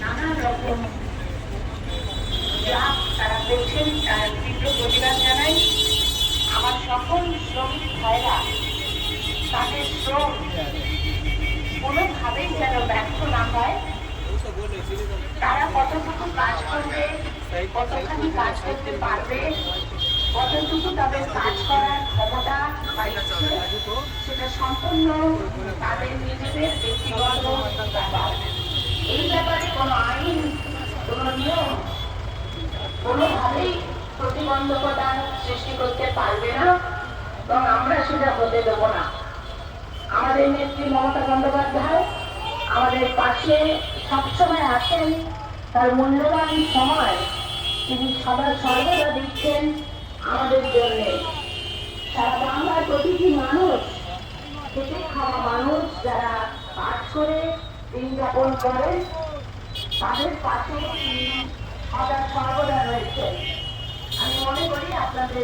নানান রকম তারা করছেন তার তীব্র প্রতিবাদ জানাই। আমার সকল শ্রমিক ভাইরা তাদের শ্রম কোনোভাবেই যেন ব্যর্থ না হয়। তারা কতটুকু কাজ করবে, কতখানি কাজ করতে পারবে, কতটুকু তাদের কাজ করার ক্ষমতা বা ইচ্ছে, সেটা সম্পূর্ণ তাদের নিজেদের ব্যক্তিগত ব্যাপার। এই ব্যাপারে কোনো আইন, কোনো নিয়ম কোনোভাবেই প্রতিবন্ধকতা সৃষ্টি করতে পারবে না এবং আমরা সেটা হতে দেব না। আমাদের নেত্রী মমতা বন্দ্যোপাধ্যায় আমাদের পাশে সবসময় আছেন, তার মূল্যবান সময় তিনি সর্বদা দিচ্ছেন আমাদের জন্য। সারা বাংলার প্রতিটি মানুষ, খেটে খাওয়া মানুষ যারা কাজ করে দিন যাপন করেন, তাদের পাশে তিনি সর্বদা রয়েছেন। আমি মনে করি আপনাদের